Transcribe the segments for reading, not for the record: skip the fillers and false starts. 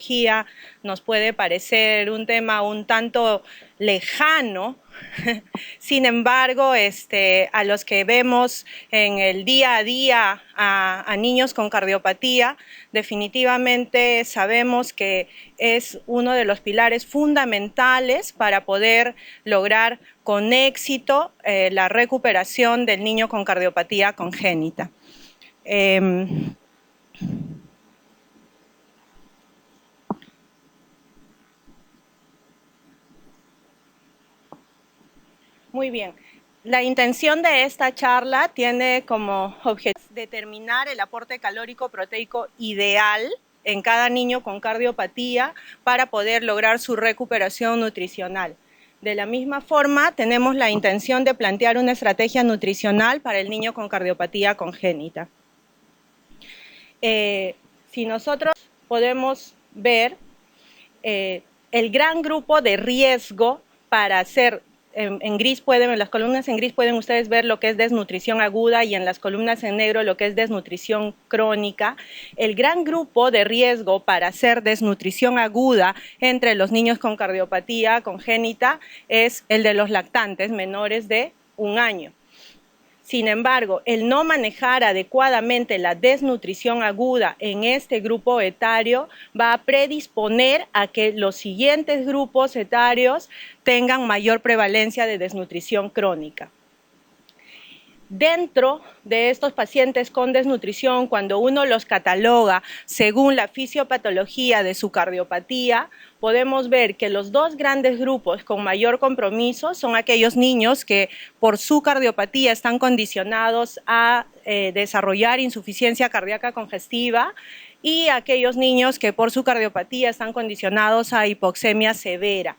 cardiopatología nos puede parecer un tema un tanto lejano. Sin embargo, a los que vemos en el día a día a niños con cardiopatía, definitivamente sabemos que es uno de los pilares fundamentales para poder lograr con éxito la recuperación del niño con cardiopatía congénita. Muy bien. La intención de esta charla tiene como objetivo determinar el aporte calórico proteico ideal en cada niño con cardiopatía para poder lograr su recuperación nutricional. De la misma forma, tenemos la intención de plantear una estrategia nutricional para el niño con cardiopatía congénita. Si nosotros podemos ver el gran grupo de riesgo para hacer en gris en las columnas en gris pueden ustedes ver lo que es desnutrición aguda y en las columnas en negro lo que es desnutrición crónica. El gran grupo de riesgo para hacer desnutrición aguda entre los niños con cardiopatía congénita es el de los lactantes menores de 1 año. Sin embargo, el no manejar adecuadamente la desnutrición aguda en este grupo etario va a predisponer a que los siguientes grupos etarios tengan mayor prevalencia de desnutrición crónica. Dentro de estos pacientes con desnutrición, cuando uno los cataloga según la fisiopatología de su cardiopatía, podemos ver que los dos grandes grupos con mayor compromiso son aquellos niños que por su cardiopatía están condicionados a desarrollar insuficiencia cardíaca congestiva y aquellos niños que por su cardiopatía están condicionados a hipoxemia severa.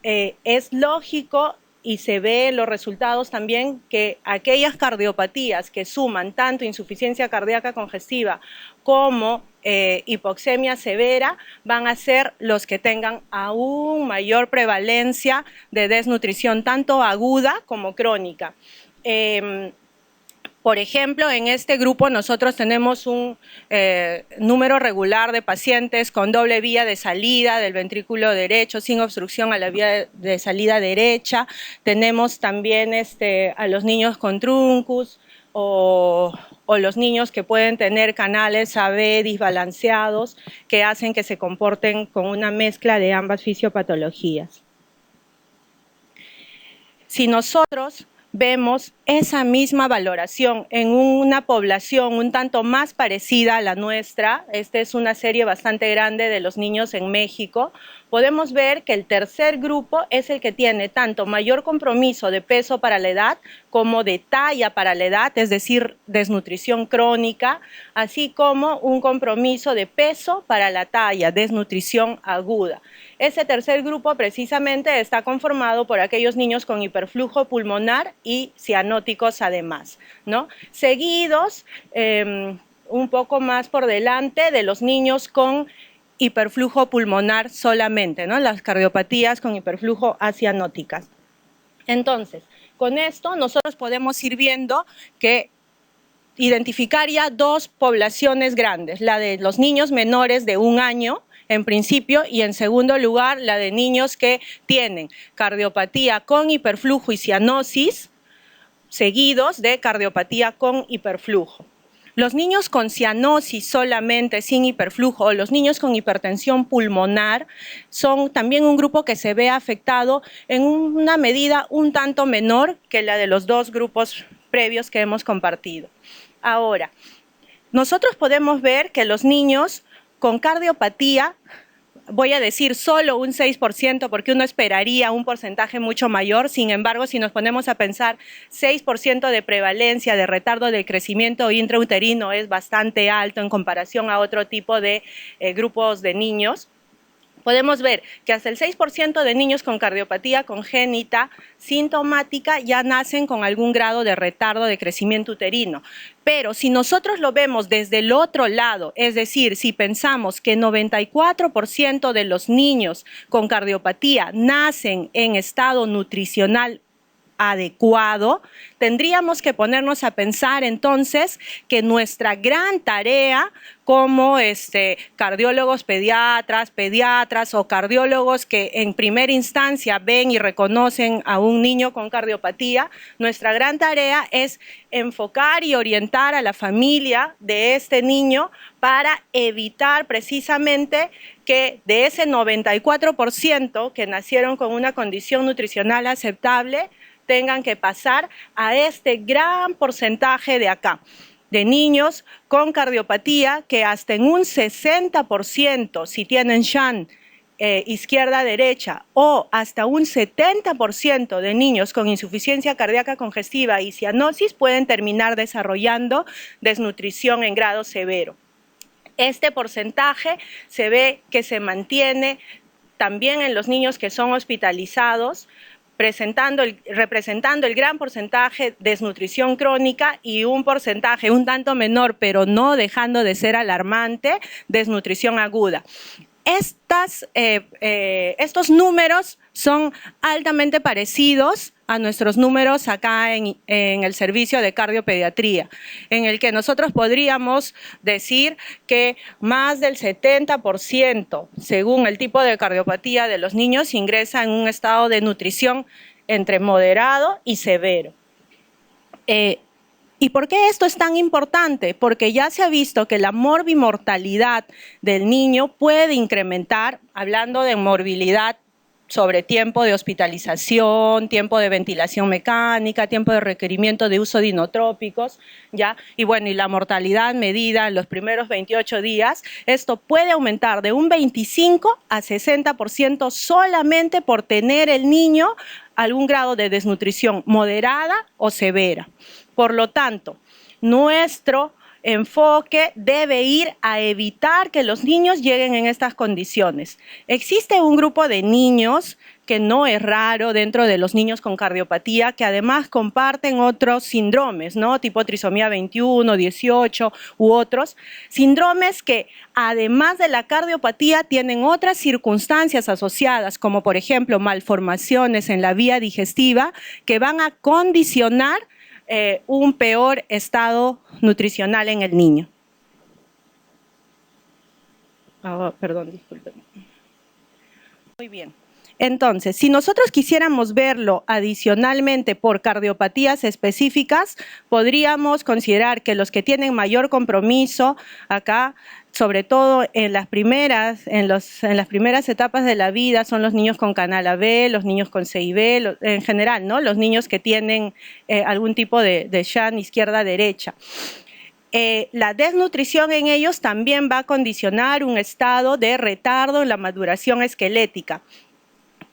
Es lógico y se ve en los resultados también que aquellas cardiopatías que suman tanto insuficiencia cardíaca congestiva como hipoxemia severa van a ser los que tengan aún mayor prevalencia de desnutrición, tanto aguda como crónica. Por ejemplo, en este grupo nosotros tenemos un número regular de pacientes con doble vía de salida del ventrículo derecho sin obstrucción a la vía de salida derecha. Tenemos también a los niños con truncus o los niños que pueden tener canales AB desbalanceados que hacen que se comporten con una mezcla de ambas fisiopatologías. Si nosotros vemos esa misma valoración en una población un tanto más parecida a la nuestra, esta es una serie bastante grande de los niños en México, podemos ver que el tercer grupo es el que tiene tanto mayor compromiso de peso para la edad como de talla para la edad, es decir, desnutrición crónica, así como un compromiso de peso para la talla, desnutrición aguda. Ese tercer grupo precisamente está conformado por aquellos niños con hiperflujo pulmonar y cianóticos además, ¿no? Seguidos, un poco más por delante de los niños con hiperflujo pulmonar solamente, ¿no? Las cardiopatías con hiperflujo acianóticas. Entonces, con esto nosotros podemos ir viendo que identificar ya dos poblaciones grandes, la de los niños menores de 1 año, en principio, y en segundo lugar, la de niños que tienen cardiopatía con hiperflujo y cianosis, seguidos de cardiopatía con hiperflujo. Los niños con cianosis solamente, sin hiperflujo, o los niños con hipertensión pulmonar, son también un grupo que se ve afectado en una medida un tanto menor que la de los dos grupos previos que hemos compartido. Ahora, nosotros podemos ver que los niños con cardiopatía, voy a decir solo un 6% porque uno esperaría un porcentaje mucho mayor, sin embargo, si nos ponemos a pensar 6% de prevalencia de retardo del crecimiento intrauterino es bastante alto en comparación a otro tipo de grupos de niños. Podemos ver que hasta el 6% de niños con cardiopatía congénita sintomática ya nacen con algún grado de retardo de crecimiento uterino. Pero si nosotros lo vemos desde el otro lado, es decir, si pensamos que 94% de los niños con cardiopatía nacen en estado nutricional adecuado, tendríamos que ponernos a pensar entonces que nuestra gran tarea como cardiólogos pediatras o cardiólogos que en primera instancia ven y reconocen a un niño con cardiopatía, nuestra gran tarea es enfocar y orientar a la familia de este niño para evitar precisamente que de ese 94% que nacieron con una condición nutricional aceptable, tengan que pasar a este gran porcentaje de acá, de niños con cardiopatía que hasta en un 60%, si tienen shunt izquierda-derecha, o hasta un 70% de niños con insuficiencia cardíaca congestiva y cianosis pueden terminar desarrollando desnutrición en grado severo. Este porcentaje se ve que se mantiene también en los niños que son hospitalizados, representando el gran porcentaje de desnutrición crónica y un porcentaje un tanto menor, pero no dejando de ser alarmante, desnutrición aguda. Estos números son altamente parecidos a nuestros números acá en el servicio de cardiopediatría, en el que nosotros podríamos decir que más del 70%, según el tipo de cardiopatía de los niños, ingresa en un estado de nutrición entre moderado y severo. ¿Y por qué esto es tan importante? Porque ya se ha visto que la morbimortalidad del niño puede incrementar, hablando de morbilidad sobre tiempo de hospitalización, tiempo de ventilación mecánica, tiempo de requerimiento de uso de inotrópicos, ¿ya? Y bueno, y la mortalidad medida en los primeros 28 días, esto puede aumentar de un 25 a 60% solamente por tener el niño algún grado de desnutrición moderada o severa. Por lo tanto, nuestro enfoque debe ir a evitar que los niños lleguen en estas condiciones. Existe un grupo de niños que no es raro dentro de los niños con cardiopatía, que además comparten otros síndromes, ¿no? Tipo trisomía 21, 18 u otros. Síndromes que además de la cardiopatía tienen otras circunstancias asociadas, como por ejemplo malformaciones en la vía digestiva, que van a condicionar un peor estado nutricional en el niño. Perdón, disculpen. Muy bien. Entonces, si nosotros quisiéramos verlo adicionalmente por cardiopatías específicas, podríamos considerar que los que tienen mayor compromiso acá, sobre todo en las primeras etapas de la vida, son los niños con canal AB, los niños con CIB, en general, ¿no? Los niños que tienen algún tipo de shunt izquierda-derecha. La desnutrición en ellos también va a condicionar un estado de retardo en la maduración esquelética.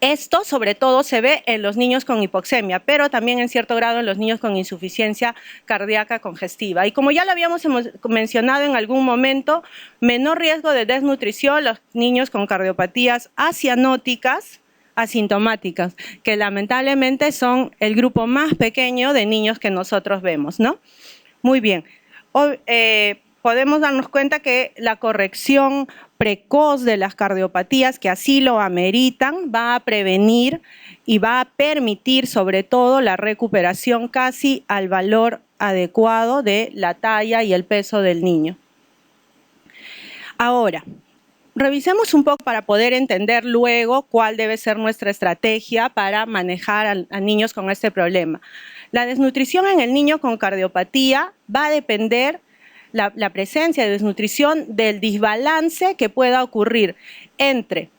Esto sobre todo se ve en los niños con hipoxemia, pero también en cierto grado en los niños con insuficiencia cardíaca congestiva. Y como ya lo habíamos mencionado en algún momento, menor riesgo de desnutrición los niños con cardiopatías acianóticas, asintomáticas, que lamentablemente son el grupo más pequeño de niños que nosotros vemos, ¿no? Muy bien. Podemos darnos cuenta que la corrección precoz de las cardiopatías que así lo ameritan va a prevenir y va a permitir sobre todo la recuperación casi al valor adecuado de la talla y el peso del niño. Ahora, revisemos un poco para poder entender luego cuál debe ser nuestra estrategia para manejar a niños con este problema. La desnutrición en el niño con cardiopatía va a depender la presencia de desnutrición del desbalance que pueda ocurrir entre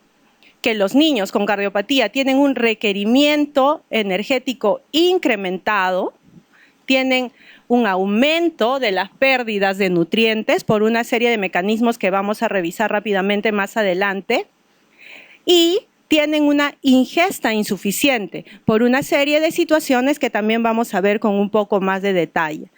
que los niños con cardiopatía tienen un requerimiento energético incrementado, tienen un aumento de las pérdidas de nutrientes por una serie de mecanismos que vamos a revisar rápidamente más adelante, y tienen una ingesta insuficiente por una serie de situaciones que también vamos a ver con un poco más de detalle.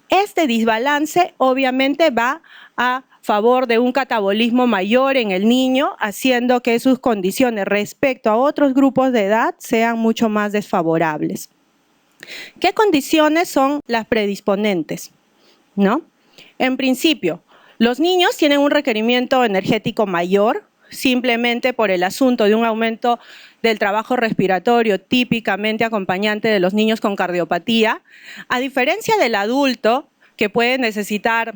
Este desbalance obviamente va a favor de un catabolismo mayor en el niño, haciendo que sus condiciones respecto a otros grupos de edad sean mucho más desfavorables. ¿Qué condiciones son las predisponentes? ¿No? En principio, los niños tienen un requerimiento energético mayor, simplemente por el asunto de un aumento del trabajo respiratorio típicamente acompañante de los niños con cardiopatía, a diferencia del adulto que puede necesitar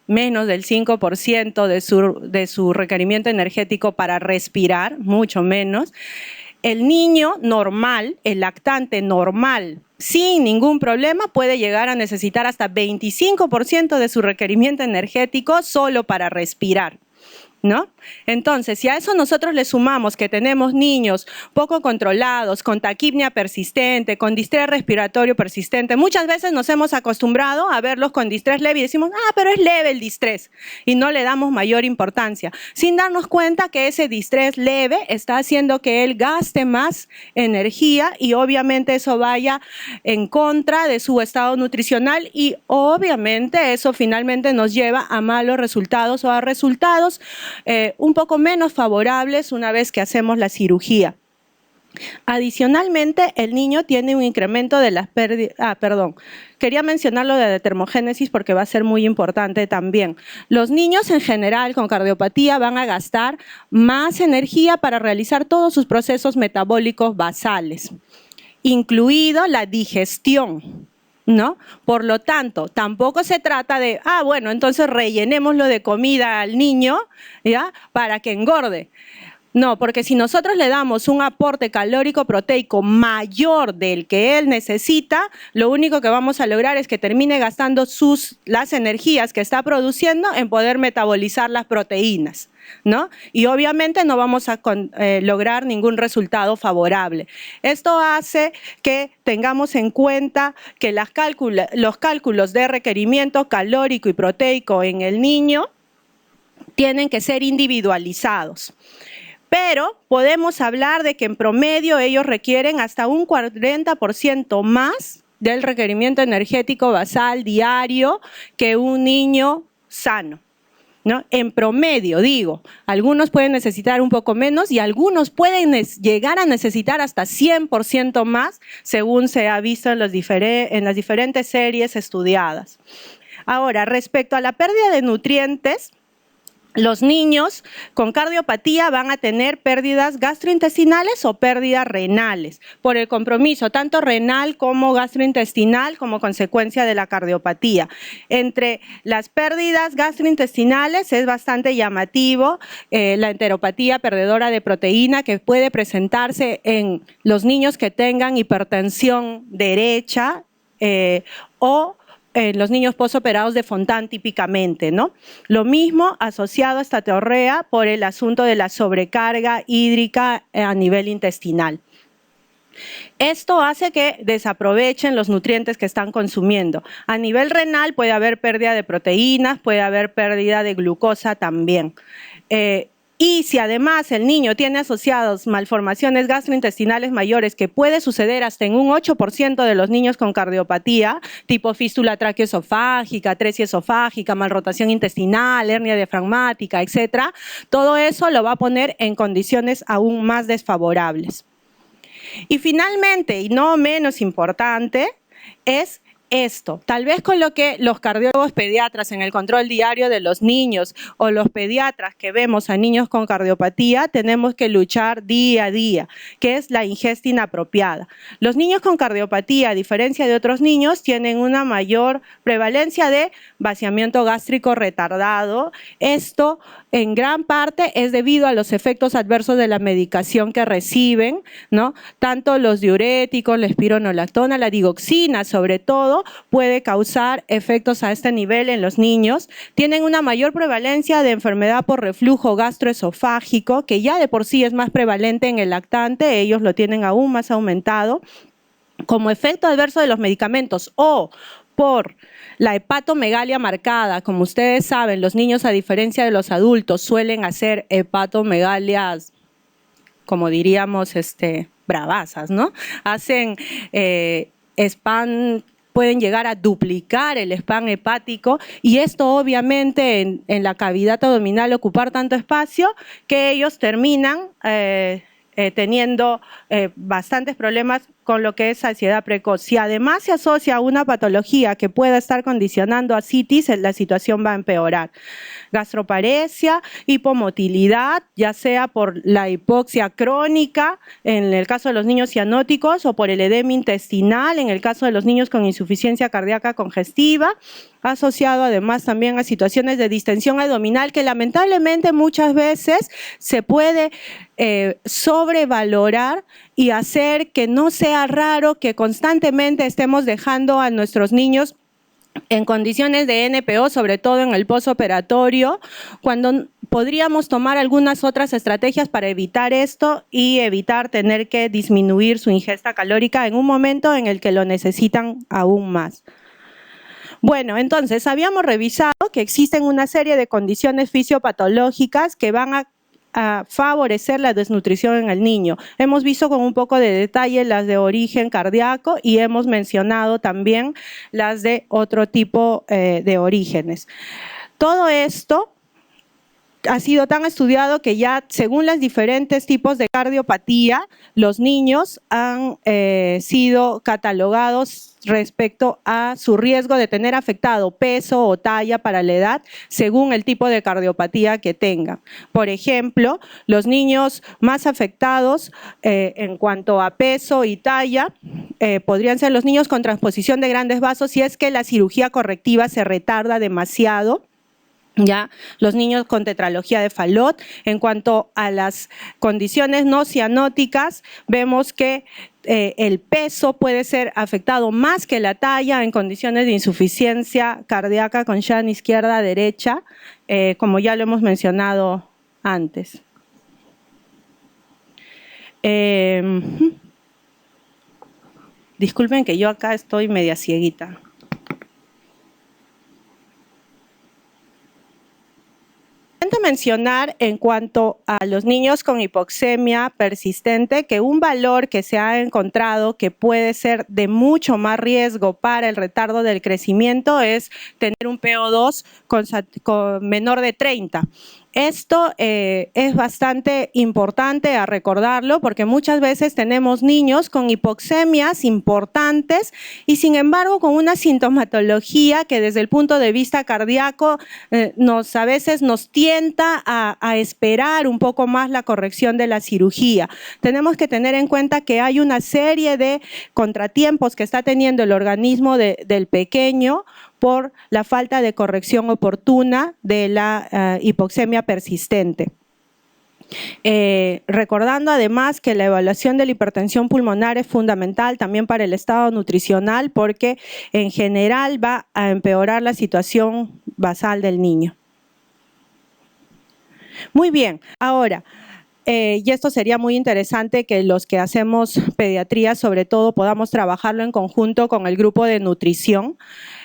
menos del 5% de su requerimiento energético para respirar, mucho menos, el niño normal, el lactante normal, sin ningún problema, puede llegar a necesitar hasta 25% de su requerimiento energético solo para respirar, ¿no? Entonces, si a eso nosotros le sumamos que tenemos niños poco controlados, con taquipnia persistente, con distrés respiratorio persistente, muchas veces nos hemos acostumbrado a verlos con distrés leve y decimos, pero es leve el distrés, y no le damos mayor importancia, sin darnos cuenta que ese distrés leve está haciendo que él gaste más energía y obviamente eso vaya en contra de su estado nutricional y obviamente eso finalmente nos lleva a malos resultados o a resultados un poco menos favorables una vez que hacemos la cirugía. Adicionalmente, el niño tiene un incremento de las pérdidas. Quería mencionar lo de la termogénesis porque va a ser muy importante también. Los niños en general con cardiopatía van a gastar más energía para realizar todos sus procesos metabólicos basales, incluido la digestión, ¿no? Por lo tanto, tampoco se trata de, bueno, entonces rellenémoslo de comida al niño, ¿ya? Para que engorde. No, porque si nosotros le damos un aporte calórico proteico mayor del que él necesita, lo único que vamos a lograr es que termine gastando las energías que está produciendo en poder metabolizar las proteínas, ¿no? Y obviamente no vamos a lograr ningún resultado favorable. Esto hace que tengamos en cuenta que los cálculos de requerimiento calórico y proteico en el niño tienen que ser individualizados. Pero podemos hablar de que en promedio ellos requieren hasta un 40% más del requerimiento energético basal diario que un niño sano, ¿no? En promedio, digo, algunos pueden necesitar un poco menos y algunos pueden llegar a necesitar hasta 100% más, según se ha visto en las diferentes series estudiadas. Ahora, respecto a la pérdida de nutrientes, los niños con cardiopatía van a tener pérdidas gastrointestinales o pérdidas renales por el compromiso tanto renal como gastrointestinal como consecuencia de la cardiopatía. Entre las pérdidas gastrointestinales es bastante llamativo la enteropatía perdedora de proteína que puede presentarse en los niños que tengan hipertensión derecha o los niños posoperados de Fontan típicamente, ¿no? Lo mismo asociado a estateorrea por el asunto de la sobrecarga hídrica a nivel intestinal. Esto hace que desaprovechen los nutrientes que están consumiendo. A nivel renal puede haber pérdida de proteínas, puede haber pérdida de glucosa también. Y si además el niño tiene asociados malformaciones gastrointestinales mayores, que puede suceder hasta en un 8% de los niños con cardiopatía, tipo fístula traqueoesofágica, atresia esofágica, malrotación intestinal, hernia diafragmática, etc., todo eso lo va a poner en condiciones aún más desfavorables. Y finalmente, y no menos importante, es esto. Tal vez con lo que los cardiólogos pediatras en el control diario de los niños o los pediatras que vemos a niños con cardiopatía tenemos que luchar día a día, que es la ingesta inapropiada. Los niños con cardiopatía, a diferencia de otros niños, tienen una mayor prevalencia de vaciamiento gástrico retardado. Esto en gran parte es debido a los efectos adversos de la medicación que reciben, ¿no? Tanto los diuréticos, la espironolactona, la digoxina sobre todo, puede causar efectos a este nivel en los niños. Tienen una mayor prevalencia de enfermedad por reflujo gastroesofágico, que ya de por sí es más prevalente en el lactante, ellos lo tienen aún más aumentado. Como efecto adverso de los medicamentos o por la hepatomegalia marcada, como ustedes saben, los niños, a diferencia de los adultos, suelen hacer hepatomegalias, como diríamos, bravasas, ¿no? Hacen spam, pueden llegar a duplicar el spam hepático y esto obviamente en la cavidad abdominal ocupar tanto espacio que ellos terminan teniendo bastantes problemas con lo que es saciedad precoz. Si además se asocia a una patología que pueda estar condicionando a citis, la situación va a empeorar. Gastroparesia, hipomotilidad, ya sea por la hipoxia crónica, en el caso de los niños cianóticos, o por el edema intestinal, en el caso de los niños con insuficiencia cardíaca congestiva, asociado además también a situaciones de distensión abdominal que lamentablemente muchas veces se puede sobrevalorar y hacer que no sea raro que constantemente estemos dejando a nuestros niños en condiciones de NPO, sobre todo en el posoperatorio, cuando podríamos tomar algunas otras estrategias para evitar esto y evitar tener que disminuir su ingesta calórica en un momento en el que lo necesitan aún más. Bueno, entonces habíamos revisado que existen una serie de condiciones fisiopatológicas que van a favorecer la desnutrición en el niño. Hemos visto con un poco de detalle las de origen cardíaco y hemos mencionado también las de otro tipo de orígenes. Todo esto ha sido tan estudiado que ya según los diferentes tipos de cardiopatía, los niños han sido catalogados respecto a su riesgo de tener afectado peso o talla para la edad según el tipo de cardiopatía que tengan. Por ejemplo, los niños más afectados en cuanto a peso y talla podrían ser los niños con transposición de grandes vasos si es que la cirugía correctiva se retarda demasiado. Ya, los niños con tetralogía de Fallot. En cuanto a las condiciones no cianóticas, vemos que el peso puede ser afectado más que la talla en condiciones de insuficiencia cardíaca con shunt izquierda-derecha, como ya lo hemos mencionado antes. Disculpen que yo acá estoy media cieguita. Mencionar en cuanto a los niños con hipoxemia persistente que un valor que se ha encontrado que puede ser de mucho más riesgo para el retardo del crecimiento es tener un PO2 con menor de 30. Esto es bastante importante a recordarlo porque muchas veces tenemos niños con hipoxemias importantes y sin embargo con una sintomatología que desde el punto de vista cardíaco a veces nos tienta a esperar un poco más la corrección de la cirugía. Tenemos que tener en cuenta que hay una serie de contratiempos que está teniendo el organismo del pequeño por la falta de corrección oportuna de la hipoxemia persistente. Recordando además que la evaluación de la hipertensión pulmonar es fundamental también para el estado nutricional porque en general va a empeorar la situación basal del niño. Muy bien, ahora, y esto sería muy interesante que los que hacemos pediatría sobre todo podamos trabajarlo en conjunto con el grupo de nutrición,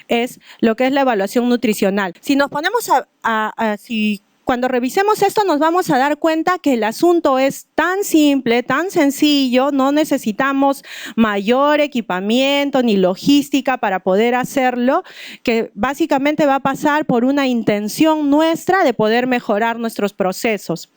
es lo que es la evaluación nutricional. Si nos ponemos cuando revisemos esto nos vamos a dar cuenta que el asunto es tan simple, tan sencillo, no necesitamos mayor equipamiento ni logística para poder hacerlo, que básicamente va a pasar por una intención nuestra de poder mejorar nuestros procesos.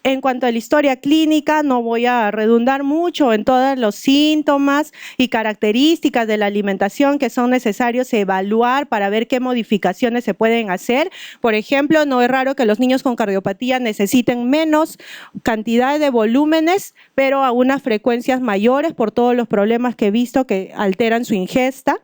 En cuanto a la historia clínica, no voy a redundar mucho en todos los síntomas y características de la alimentación que son necesarios evaluar para ver qué modificaciones se pueden hacer. Por ejemplo, no es raro que los niños con cardiopatía necesiten menos cantidad de volúmenes, pero a unas frecuencias mayores por todos los problemas que he visto que alteran su ingesta.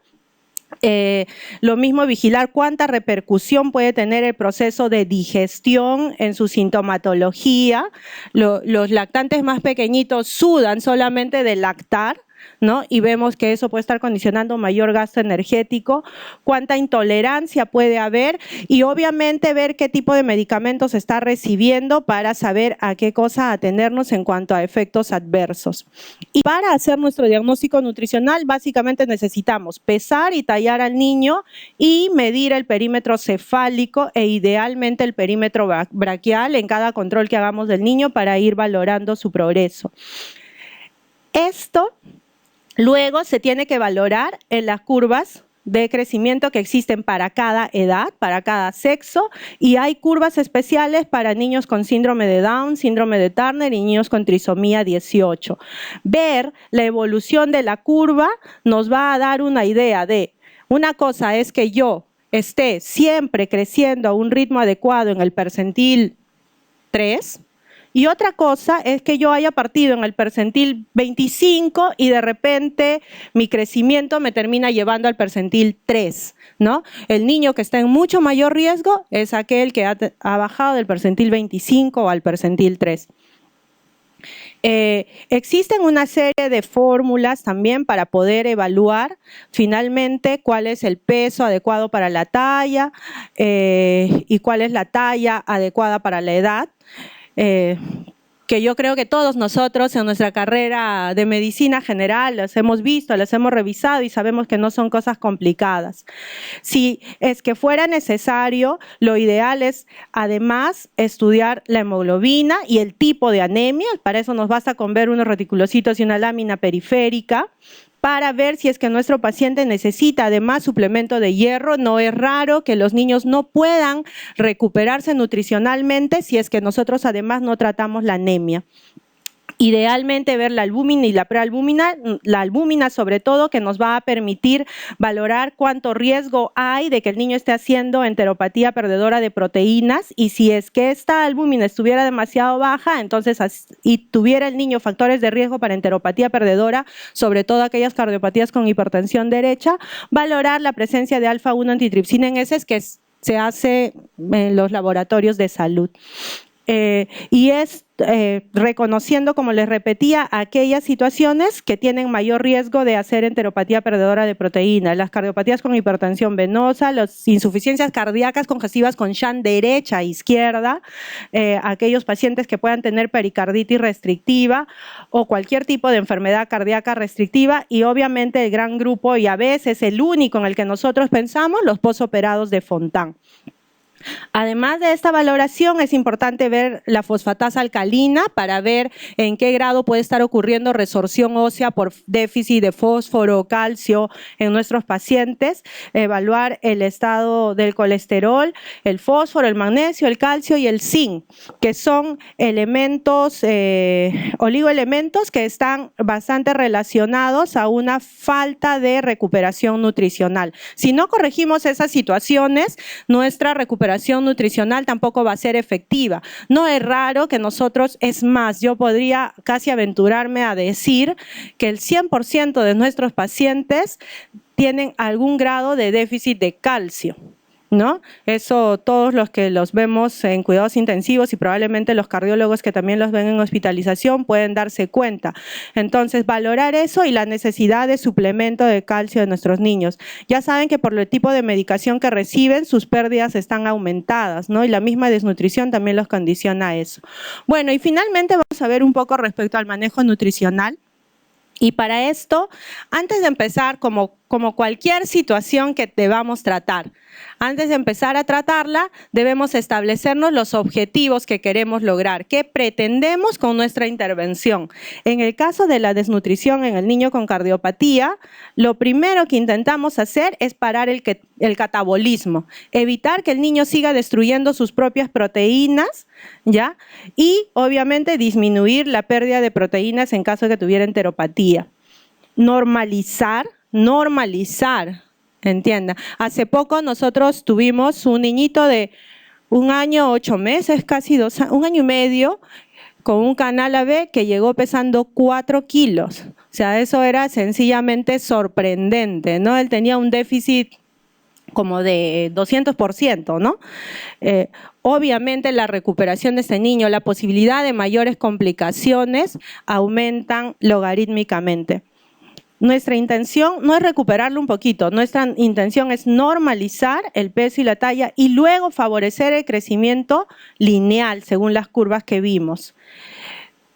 Lo mismo vigilar cuánta repercusión puede tener el proceso de digestión en su sintomatología. Los lactantes más pequeñitos sudan solamente de lactar, ¿no? Y vemos que eso puede estar condicionando mayor gasto energético, cuánta intolerancia puede haber y obviamente ver qué tipo de medicamentos está recibiendo para saber a qué cosa atenernos en cuanto a efectos adversos. Y para hacer nuestro diagnóstico nutricional básicamente necesitamos pesar y tallar al niño y medir el perímetro cefálico e idealmente el perímetro braquial en cada control que hagamos del niño para ir valorando su progreso. Esto luego se tiene que valorar en las curvas de crecimiento que existen para cada edad, para cada sexo, y hay curvas especiales para niños con síndrome de Down, síndrome de Turner y niños con trisomía 18. Ver la evolución de la curva nos va a dar una idea de, una cosa es que yo esté siempre creciendo a un ritmo adecuado en el percentil 3, y otra cosa es que yo haya partido en el percentil 25 y de repente mi crecimiento me termina llevando al percentil 3, ¿no? El niño que está en mucho mayor riesgo es aquel que ha bajado del percentil 25 al percentil 3. Existen una serie de fórmulas también para poder evaluar finalmente cuál es el peso adecuado para la talla y cuál es la talla adecuada para la edad. Que yo creo que todos nosotros en nuestra carrera de medicina general las hemos visto, las hemos revisado y sabemos que no son cosas complicadas. Si es que fuera necesario, lo ideal es además estudiar la hemoglobina y el tipo de anemia. Para eso nos basta con ver unos reticulocitos y una lámina periférica, para ver si es que nuestro paciente necesita además suplemento de hierro. No es raro que los niños no puedan recuperarse nutricionalmente si es que nosotros además no tratamos la anemia. Idealmente ver la albúmina y la prealbúmina, la albúmina sobre todo, que nos va a permitir valorar cuánto riesgo hay de que el niño esté haciendo enteropatía perdedora de proteínas, y si es que esta albúmina estuviera demasiado baja, entonces y tuviera el niño factores de riesgo para enteropatía perdedora, sobre todo aquellas cardiopatías con hipertensión derecha, valorar la presencia de alfa-1 antitripsina en heces, que se hace en los laboratorios de salud. Y es reconociendo, como les repetía, aquellas situaciones que tienen mayor riesgo de hacer enteropatía perdedora de proteína, las cardiopatías con hipertensión venosa, las insuficiencias cardíacas congestivas con shunt derecha e izquierda, aquellos pacientes que puedan tener pericarditis restrictiva o cualquier tipo de enfermedad cardíaca restrictiva, y obviamente el gran grupo, y a veces el único en el que nosotros pensamos, los posoperados de Fontan. Además de esta valoración, es importante ver la fosfatasa alcalina para ver en qué grado puede estar ocurriendo resorción ósea por déficit de fósforo o calcio en nuestros pacientes, evaluar el estado del colesterol, el fósforo, el magnesio, el calcio y el zinc, que son elementos, oligoelementos que están bastante relacionados a una falta de recuperación nutricional. Si no corregimos esas situaciones, nuestra recuperación nutricional tampoco va a ser efectiva. No es raro que nosotros, es más, yo podría casi aventurarme a decir que el 100% de nuestros pacientes tienen algún grado de déficit de calcio, ¿no? Eso todos los que los vemos en cuidados intensivos y probablemente los cardiólogos que también los ven en hospitalización pueden darse cuenta. Entonces, valorar eso y la necesidad de suplemento de calcio de nuestros niños. Ya saben que por el tipo de medicación que reciben, sus pérdidas están aumentadas, ¿no? Y la misma desnutrición también los condiciona a eso. Bueno, y finalmente vamos a ver un poco respecto al manejo nutricional. Y para esto, antes de empezar, como cualquier situación que debamos tratar, antes de empezar a tratarla, debemos establecernos los objetivos que queremos lograr, qué pretendemos con nuestra intervención. En el caso de la desnutrición en el niño con cardiopatía, lo primero que intentamos hacer es parar el catabolismo, evitar que el niño siga destruyendo sus propias proteínas, ¿ya? Y obviamente disminuir la pérdida de proteínas en caso de que tuviera enteropatía. Normalizar, entienda. Hace poco nosotros tuvimos un niñito de 1 año, 8 meses, casi 1 año y medio, con un canal AB que llegó pesando 4 kilos. O sea, eso era sencillamente sorprendente, ¿no? Él tenía un déficit como de 200%, ¿no? Obviamente la recuperación de este niño, la posibilidad de mayores complicaciones aumentan logarítmicamente. Nuestra intención no es recuperarlo un poquito, nuestra intención es normalizar el peso y la talla y luego favorecer el crecimiento lineal según las curvas que vimos.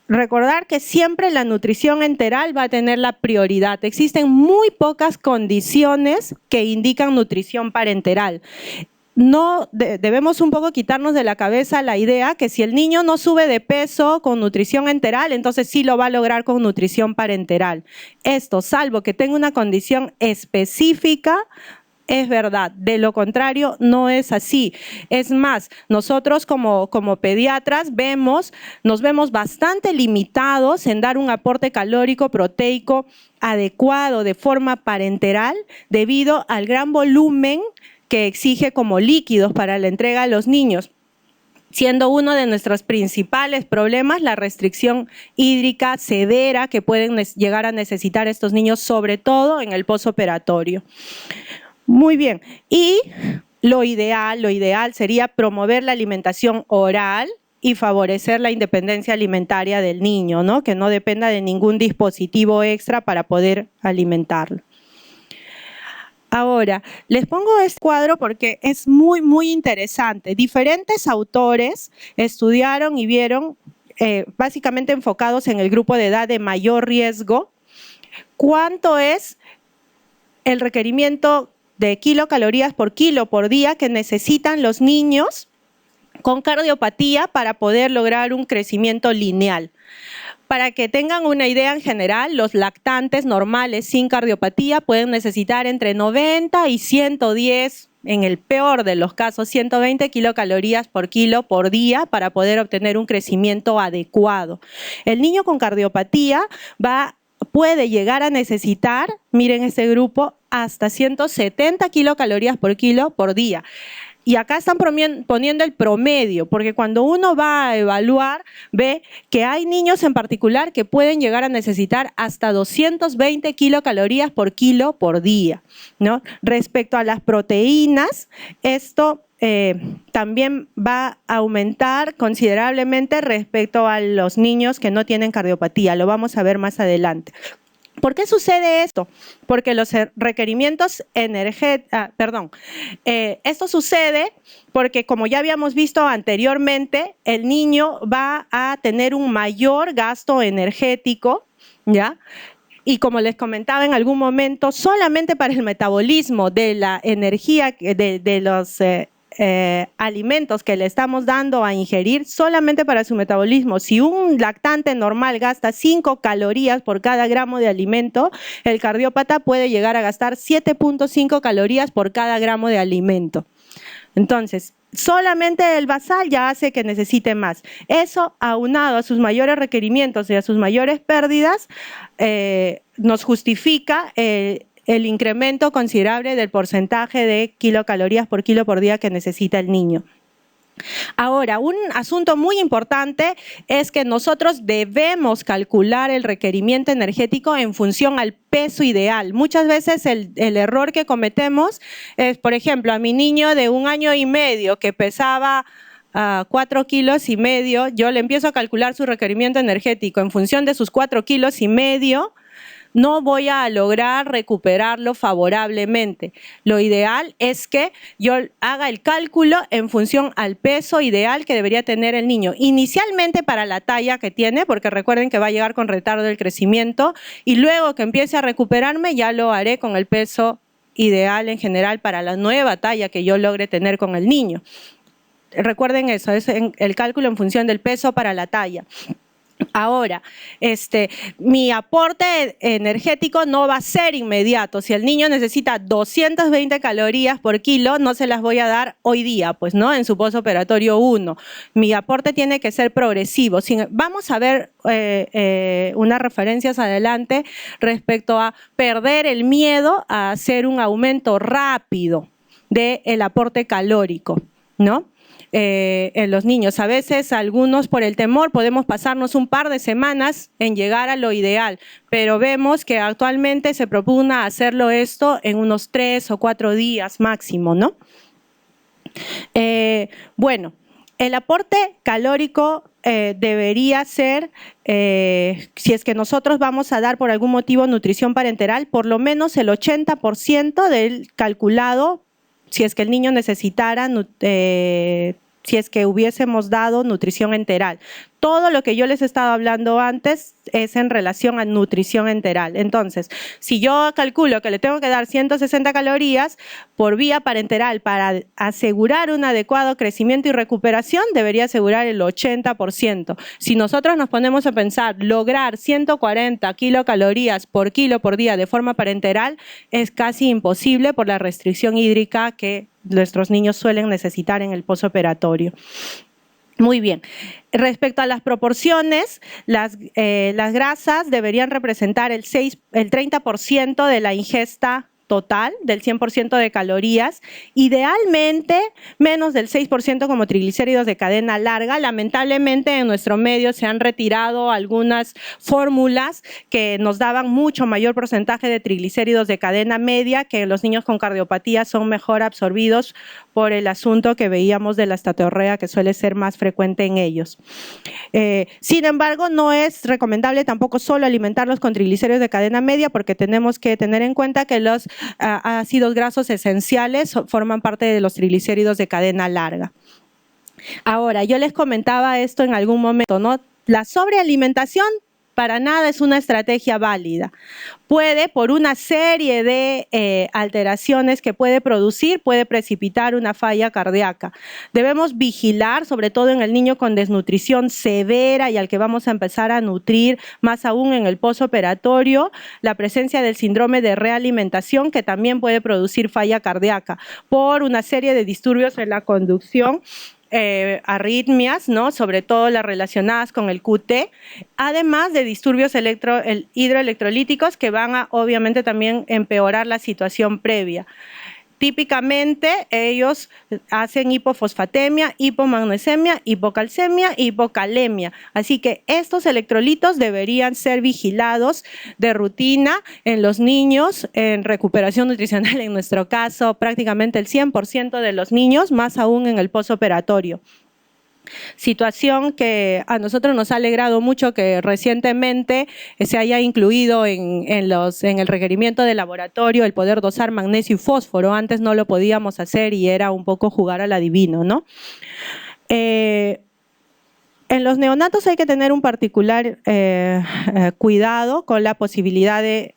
Recordar que siempre la nutrición enteral va a tener la prioridad. Existen muy pocas condiciones que indican nutrición parenteral. No debemos un poco quitarnos de la cabeza la idea que si el niño no sube de peso con nutrición enteral, entonces sí lo va a lograr con nutrición parenteral. Esto, salvo que tenga una condición específica, es verdad, de lo contrario no es así. Es más, nosotros como pediatras nos vemos bastante limitados en dar un aporte calórico proteico adecuado de forma parenteral debido al gran volumen que exige como líquidos para la entrega a los niños, siendo uno de nuestros principales problemas la restricción hídrica severa que pueden llegar a necesitar estos niños, sobre todo en el posoperatorio. Muy bien, y lo ideal sería promover la alimentación oral y favorecer la independencia alimentaria del niño, ¿no? Que no dependa de ningún dispositivo extra para poder alimentarlo. Ahora, les pongo este cuadro porque es muy interesante. Diferentes autores estudiaron y vieron, básicamente enfocados en el grupo de edad de mayor riesgo, cuánto es el requerimiento de kilocalorías por kilo por día que necesitan los niños con cardiopatía para poder lograr un crecimiento lineal. Para que tengan una idea en general, los lactantes normales sin cardiopatía pueden necesitar entre 90 y 110, en el peor de los casos, 120 kilocalorías por kilo por día para poder obtener un crecimiento adecuado. El niño con cardiopatía puede llegar a necesitar, miren este grupo, hasta 170 kilocalorías por kilo por día. Y acá están poniendo el promedio, porque cuando uno va a evaluar, ve que hay niños en particular que pueden llegar a necesitar hasta 220 kilocalorías por kilo por día, ¿no? Respecto a las proteínas, esto también va a aumentar considerablemente respecto a los niños que no tienen cardiopatía. Lo vamos a ver más adelante. ¿Por qué sucede esto? Porque los requerimientos esto sucede porque, como ya habíamos visto anteriormente, el niño va a tener un mayor gasto energético, ¿ya? Y como les comentaba en algún momento, solamente para el metabolismo de la energía de los alimentos que le estamos dando a ingerir, solamente para su metabolismo. Si un lactante normal gasta 5 calorías por cada gramo de alimento, el cardiópata puede llegar a gastar 7.5 calorías por cada gramo de alimento. Entonces, solamente el basal ya hace que necesite más. Eso, aunado a sus mayores requerimientos y a sus mayores pérdidas, nos justifica el incremento considerable del porcentaje de kilocalorías por kilo por día que necesita el niño. Ahora, un asunto muy importante es que nosotros debemos calcular el requerimiento energético en función al peso ideal. Muchas veces el error que cometemos es, por ejemplo, a mi niño de 1 año y medio que pesaba 4,5 kilos, yo le empiezo a calcular su requerimiento energético en función de sus 4,5 kilos, no voy a lograr recuperarlo favorablemente. Lo ideal es que yo haga el cálculo en función al peso ideal que debería tener el niño. Inicialmente para la talla que tiene, porque recuerden que va a llegar con retardo del crecimiento, y luego que empiece a recuperarme ya lo haré con el peso ideal en general para la nueva talla que yo logre tener con el niño. Recuerden eso, es el cálculo en función del peso para la talla. Ahora, mi aporte energético no va a ser inmediato. Si el niño necesita 220 calorías por kilo, no se las voy a dar hoy día, pues, ¿no? En su postoperatorio 1. Mi aporte tiene que ser progresivo. Vamos a ver unas referencias adelante respecto a perder el miedo a hacer un aumento rápido del aporte calórico, ¿no? En los niños. A veces algunos por el temor podemos pasarnos un par de semanas en llegar a lo ideal, pero vemos que actualmente se propugna hacerlo esto en unos 3 o 4 días máximo, ¿no? Bueno, el aporte calórico debería ser, si es que nosotros vamos a dar por algún motivo nutrición parenteral, por lo menos el 80% del calculado, si es que el niño necesitara si es que hubiésemos dado nutrición enteral. todo lo que yo les estaba hablando antes es en relación a nutrición enteral. Entonces, si yo calculo que le tengo que dar 160 calorías por vía parenteral para asegurar un adecuado crecimiento y recuperación, debería asegurar el 80%. Si nosotros nos ponemos a pensar lograr 140 kilocalorías por kilo por día de forma parenteral, es casi imposible por la restricción hídrica que nuestros niños suelen necesitar en el posoperatorio. Muy bien. Respecto a las proporciones, las grasas deberían representar el 30% de la ingesta total, del 100% de calorías, idealmente menos del 6% como triglicéridos de cadena larga. Lamentablemente en nuestro medio se han retirado algunas fórmulas que nos daban mucho mayor porcentaje de triglicéridos de cadena media, que los niños con cardiopatía son mejor absorbidos por el asunto que veíamos de la estatorrea, que suele ser más frecuente en ellos. Sin embargo, no es recomendable tampoco solo alimentarlos con triglicéridos de cadena media, porque tenemos que tener en cuenta que los ácidos grasos esenciales forman parte de los triglicéridos de cadena larga. Ahora, yo les comentaba esto en algún momento, ¿no? La sobrealimentación para nada es una estrategia válida. Puede, por una serie de alteraciones que puede producir, puede precipitar una falla cardíaca. Debemos vigilar, sobre todo en el niño con desnutrición severa y al que vamos a empezar a nutrir, más aún en el posoperatorio, la presencia del síndrome de realimentación, que también puede producir falla cardíaca por una serie de disturbios en la conducción, arritmias, ¿no? Sobre todo las relacionadas con el QT, además de disturbios hidroelectrolíticos que van a obviamente también empeorar la situación previa. Típicamente ellos hacen hipofosfatemia, hipomagnesemia, hipocalcemia e hipocalemia. Así que estos electrolitos deberían ser vigilados de rutina en los niños en recuperación nutricional, en nuestro caso prácticamente el 100% de los niños, más aún en el posoperatorio. Situación que a nosotros nos ha alegrado mucho que recientemente se haya incluido en el requerimiento de laboratorio el poder dosar magnesio y fósforo. Antes no lo podíamos hacer y era un poco jugar al adivino, ¿no? En los neonatos hay que tener un particular cuidado con la posibilidad de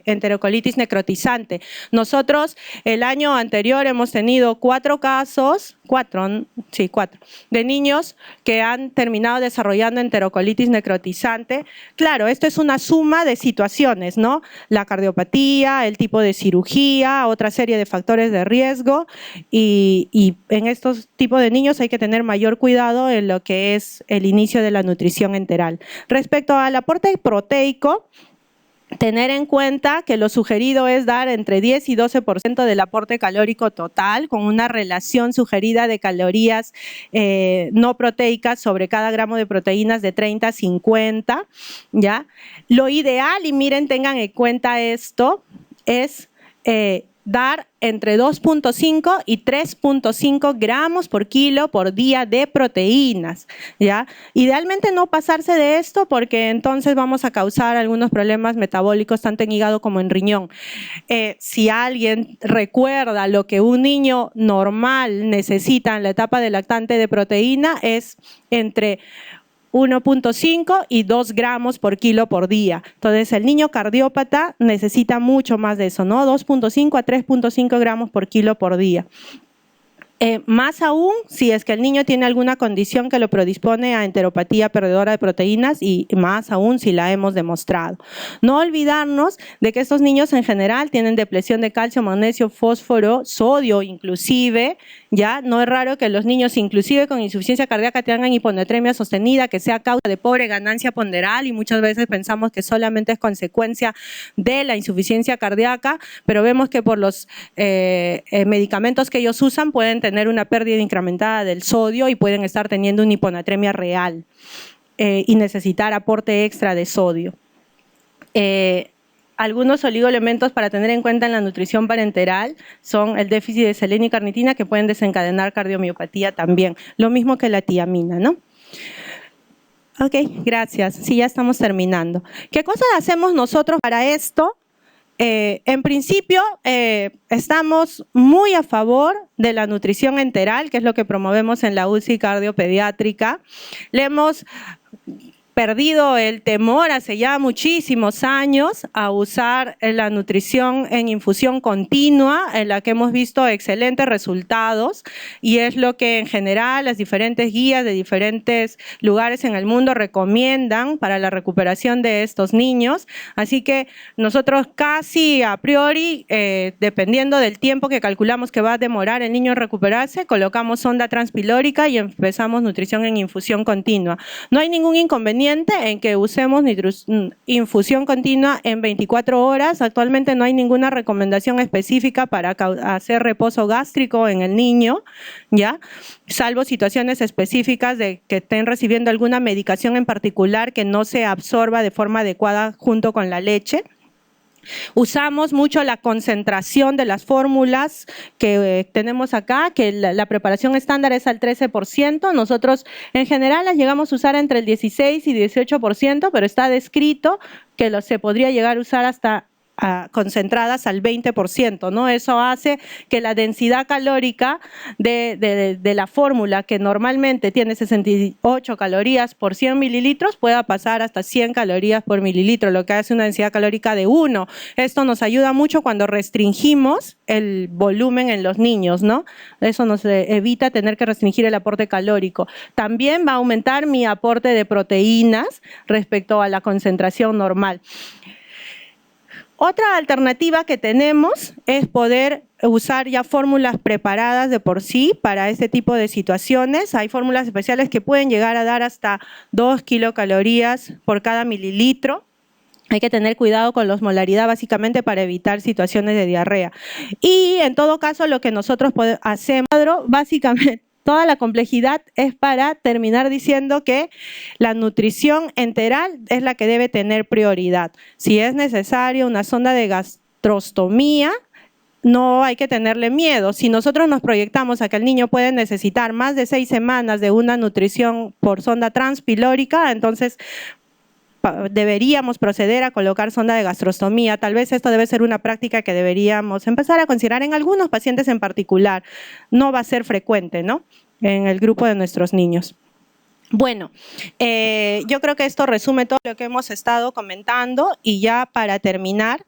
enterocolitis necrotizante. Nosotros el año anterior hemos tenido 4 casos, 4 de niños que han terminado desarrollando enterocolitis necrotizante. Claro, esto es una suma de situaciones, ¿no? La cardiopatía, el tipo de cirugía, otra serie de factores de riesgo y en estos tipos de niños hay que tener mayor cuidado en lo que es el inicio de la nutrición enteral. Respecto al aporte proteico, tener en cuenta que lo sugerido es dar entre 10 y 12% del aporte calórico total, con una relación sugerida de calorías no proteicas sobre cada gramo de proteínas de 30 a 50, ¿ya? Lo ideal, y miren, tengan en cuenta esto, es dar entre 2.5 y 3.5 gramos por kilo por día de proteínas, ¿ya? Idealmente no pasarse de esto porque entonces vamos a causar algunos problemas metabólicos tanto en hígado como en riñón. Si alguien recuerda lo que un niño normal necesita en la etapa de lactante de proteína es entre 1.5 y 2 gramos por kilo por día. Entonces, el niño cardiópata necesita mucho más de eso, ¿no? 2.5 a 3.5 gramos por kilo por día. Más aún si es que el niño tiene alguna condición que lo predispone a enteropatía perdedora de proteínas y más aún si la hemos demostrado. No olvidarnos de que estos niños en general tienen depresión de calcio, magnesio, fósforo, sodio inclusive, ¿ya? No es raro que los niños inclusive con insuficiencia cardíaca tengan hiponatremia sostenida, que sea causa de pobre ganancia ponderal y muchas veces pensamos que solamente es consecuencia de la insuficiencia cardíaca, pero vemos que por los medicamentos que ellos usan pueden tener una pérdida incrementada del sodio y pueden estar teniendo una hiponatremia real y necesitar aporte extra de sodio. Algunos oligoelementos para tener en cuenta en la nutrición parenteral son el déficit de selenio y carnitina, que pueden desencadenar cardiomiopatía también, lo mismo que la tiamina, ¿no? Ok, gracias. Sí, ya estamos terminando. ¿Qué cosas hacemos nosotros para esto? en principio, estamos muy a favor de la nutrición enteral, que es lo que promovemos en la UCI cardiopediátrica. Le hemos perdido el temor hace ya muchísimos años a usar la nutrición en infusión continua, en la que hemos visto excelentes resultados, y es lo que en general las diferentes guías de diferentes lugares en el mundo recomiendan para la recuperación de estos niños. Así que nosotros casi a priori, dependiendo del tiempo que calculamos que va a demorar el niño en recuperarse, colocamos sonda transpilórica y empezamos nutrición en infusión continua. No hay ningún inconveniente en que usemos infusión continua en 24 horas. Actualmente no hay ninguna recomendación específica para hacer reposo gástrico en el niño, ¿ya? Salvo situaciones específicas de que estén recibiendo alguna medicación en particular que no se absorba de forma adecuada junto con la leche. Usamos mucho la concentración de las fórmulas que tenemos acá, que la preparación estándar es al 13%. Nosotros en general las llegamos a usar entre el 16 y 18%, pero está descrito que se podría llegar a usar hasta concentradas al 20%, ¿no? Eso hace que la densidad calórica de la fórmula, que normalmente tiene 68 calorías por 100 mililitros, pueda pasar hasta 100 calorías por mililitro, lo que hace una densidad calórica de 1. Esto nos ayuda mucho cuando restringimos el volumen en los niños, ¿no? Eso nos evita tener que restringir el aporte calórico. También va a aumentar mi aporte de proteínas respecto a la concentración normal. Otra alternativa que tenemos es poder usar ya fórmulas preparadas de por sí para este tipo de situaciones. Hay fórmulas especiales que pueden llegar a dar hasta 2 kilocalorías por cada mililitro. Hay que tener cuidado con la osmolaridad básicamente para evitar situaciones de diarrea. Y en todo caso lo que nosotros hacemos, básicamente, toda la complejidad es para terminar diciendo que la nutrición enteral es la que debe tener prioridad. Si es necesario una sonda de gastrostomía, no hay que tenerle miedo. Si nosotros nos proyectamos a que el niño puede necesitar más de 6 semanas de una nutrición por sonda transpilórica, entonces deberíamos proceder a colocar sonda de gastrostomía. Tal vez esto debe ser una práctica que deberíamos empezar a considerar en algunos pacientes en particular. No va a ser frecuente, ¿no?, en el grupo de nuestros niños. Bueno, yo creo que esto resume todo lo que hemos estado comentando, y ya para terminar,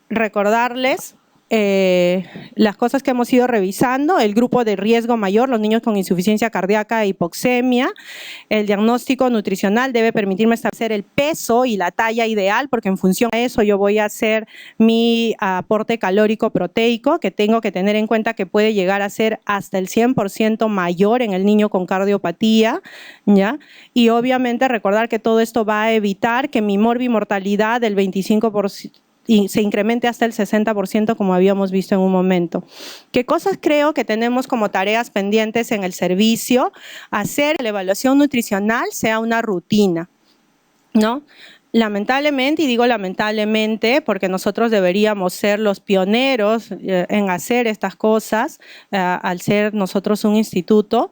recordarles las cosas que hemos ido revisando: el grupo de riesgo mayor, los niños con insuficiencia cardíaca e hipoxemia. El diagnóstico nutricional debe permitirme establecer el peso y la talla ideal, porque en función a eso yo voy a hacer mi aporte calórico proteico, que tengo que tener en cuenta que puede llegar a ser hasta el 100% mayor en el niño con cardiopatía, ¿ya? Y obviamente recordar que todo esto va a evitar que mi morbimortalidad del 25% y se incremente hasta el 60%, como habíamos visto en un momento. ¿Qué cosas creo que tenemos como tareas pendientes en el servicio? Hacer que la evaluación nutricional sea una rutina, ¿no? Lamentablemente, y digo lamentablemente porque nosotros deberíamos ser los pioneros en hacer estas cosas, al ser nosotros un instituto,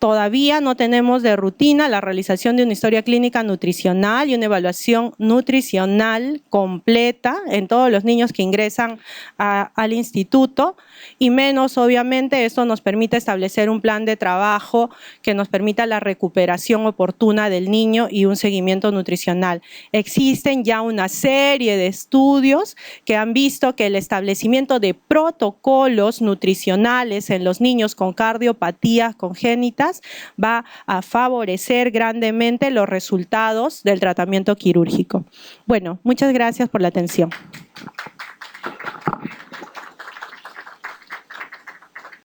todavía no tenemos de rutina la realización de una historia clínica nutricional y una evaluación nutricional completa en todos los niños que ingresan al instituto, y menos, obviamente, esto nos permite establecer un plan de trabajo que nos permita la recuperación oportuna del niño y un seguimiento nutricional. Existen ya una serie de estudios que han visto que el establecimiento de protocolos nutricionales en los niños con cardiopatías congénitas va a favorecer grandemente los resultados del tratamiento quirúrgico. Bueno, muchas gracias por la atención.